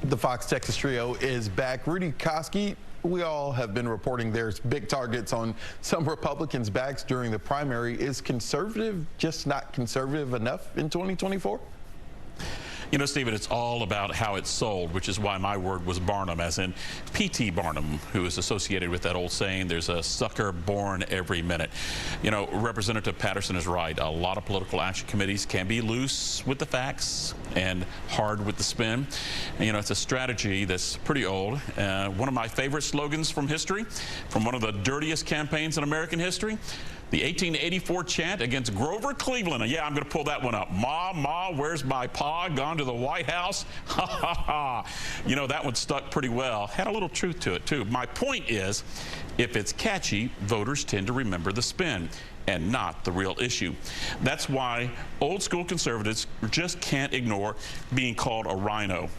The Fox Texas Trio is back. Rudy Koski, we all have been reporting there's big targets on some Republicans' backs during the primary. Is conservative just not conservative enough in 2024? You know, Stephen, it's all about how it's sold, which is why my word was Barnum, as in P.T. Barnum, who is associated with that old saying, there's a sucker born every minute. You know, Representative Patterson is right. A lot of political action committees can be loose with the facts and hard with the spin. And, you know, it's a strategy that's pretty old. One of my favorite slogans from history, from one of the dirtiest campaigns in American history, the 1884 chant against Grover Cleveland. And yeah, I'm going to pull that one up. Ma, ma, where's my pa? Gone to the White House? Ha, ha, ha. You know, that one stuck pretty well. Had a little truth to it, too. My point is, if it's catchy, voters tend to remember the spin and not the real issue. That's why old school conservatives just can't ignore being called a rhino.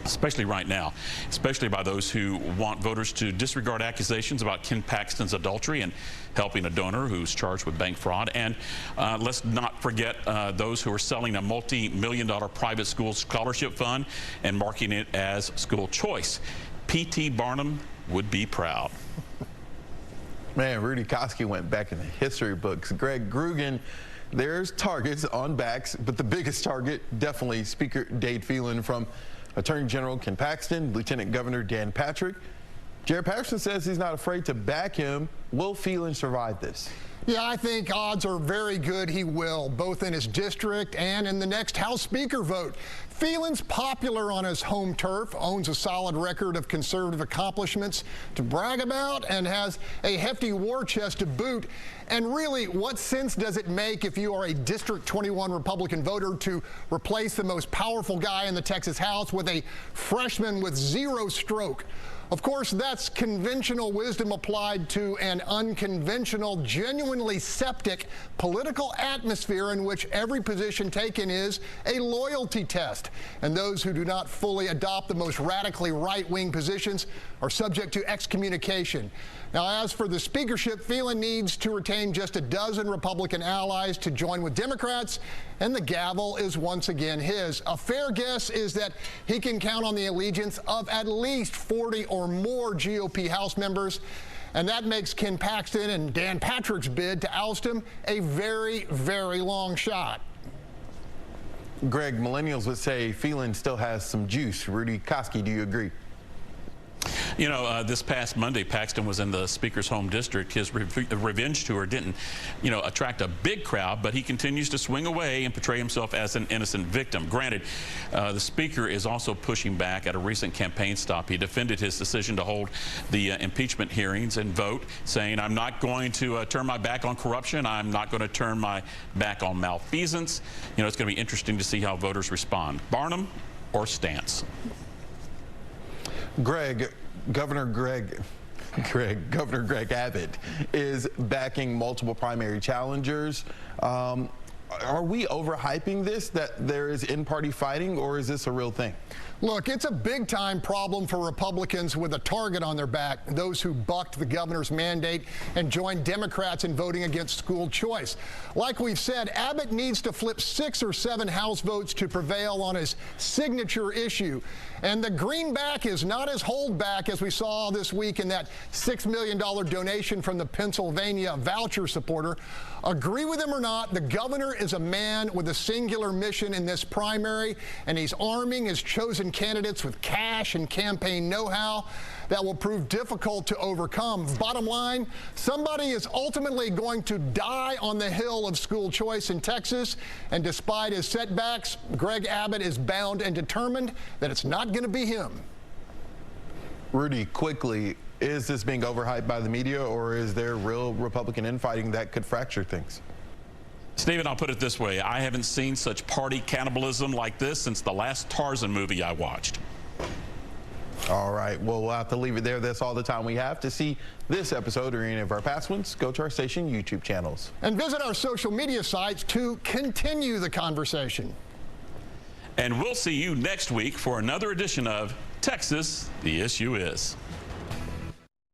Especially right now, especially by those who want voters to disregard accusations about Ken Paxton's adultery and helping a donor who's charged with bank fraud. And let's not forget those who are selling a multi-million-dollar private school scholarship fund and marking it as school choice. P.T. Barnum would be proud. Man, Rudy Koski went back in the history books. Greg Grugan, there's targets on backs, but the biggest target, definitely Speaker Dade Phelan from Attorney General Ken Paxton, Lieutenant Governor Dan Patrick. Jared Patterson says he's not afraid to back him. Will Phelan survive this? Yeah, I think odds are very good he will, both in his district and in the next House Speaker vote. Phelan's popular on his home turf, owns a solid record of conservative accomplishments to brag about, and has a hefty war chest to boot. And really, what sense does it make if you are a District 21 Republican voter to replace the most powerful guy in the Texas House with a freshman with zero stroke? Of course, that's conventional wisdom applied to an unconventional, genuinely septic political atmosphere in which every position taken is a loyalty test. And those who do not fully adopt the most radically right-wing positions are subject to excommunication. Now, as for the speakership, Phelan needs to retain just a dozen Republican allies to join with Democrats, and the gavel is once again his. A fair guess is that he can count on the allegiance of at least 40 or more GOP House members, and that makes Ken Paxton and Dan Patrick's bid to oust him a very, very long shot. Greg, millennials would say Phelan still has some juice. Rudy Koski, do you agree? You know, this past Monday, Paxton was in the Speaker's home district. His revenge tour didn't, you know, attract a big crowd, but he continues to swing away and portray himself as an innocent victim. Granted, the Speaker is also pushing back at a recent campaign stop. He defended his decision to hold the impeachment hearings and vote, saying, I'm not going to turn my back on corruption. I'm not going to turn my back on malfeasance. You know, it's going to be interesting to see how voters respond. Barnum or Stance? Governor Greg Abbott is backing multiple primary challengers. Are we overhyping this, that there is in-party fighting, or is this a real thing? Look, it's a big-time problem for Republicans with a target on their back, those who bucked the governor's mandate and joined Democrats in voting against school choice. Like we've said, Abbott needs to flip 6 or 7 House votes to prevail on his signature issue. And the greenback is not as holdback as we saw this week in that $6 million donation from the Pennsylvania voucher supporter. Agree with him or not, the governor is a man with a singular mission in this primary, and he's arming his chosen candidates with cash and campaign know-how that will prove difficult to overcome. Bottom line, somebody is ultimately going to die on the hill of school choice in Texas, and despite his setbacks, Greg Abbott is bound and determined that it's not going to be him. Rudy, quickly, is this being overhyped by the media, or is there real Republican infighting that could fracture things? Stephen, I'll put it this way. I haven't seen such party cannibalism like this since the last Tarzan movie I watched. All right, well, we'll have to leave it there. That's all the time we have. To see this episode or any of our past ones, go to our station YouTube channels. And visit our social media sites to continue the conversation. And we'll see you next week for another edition of Texas, the Issue Is.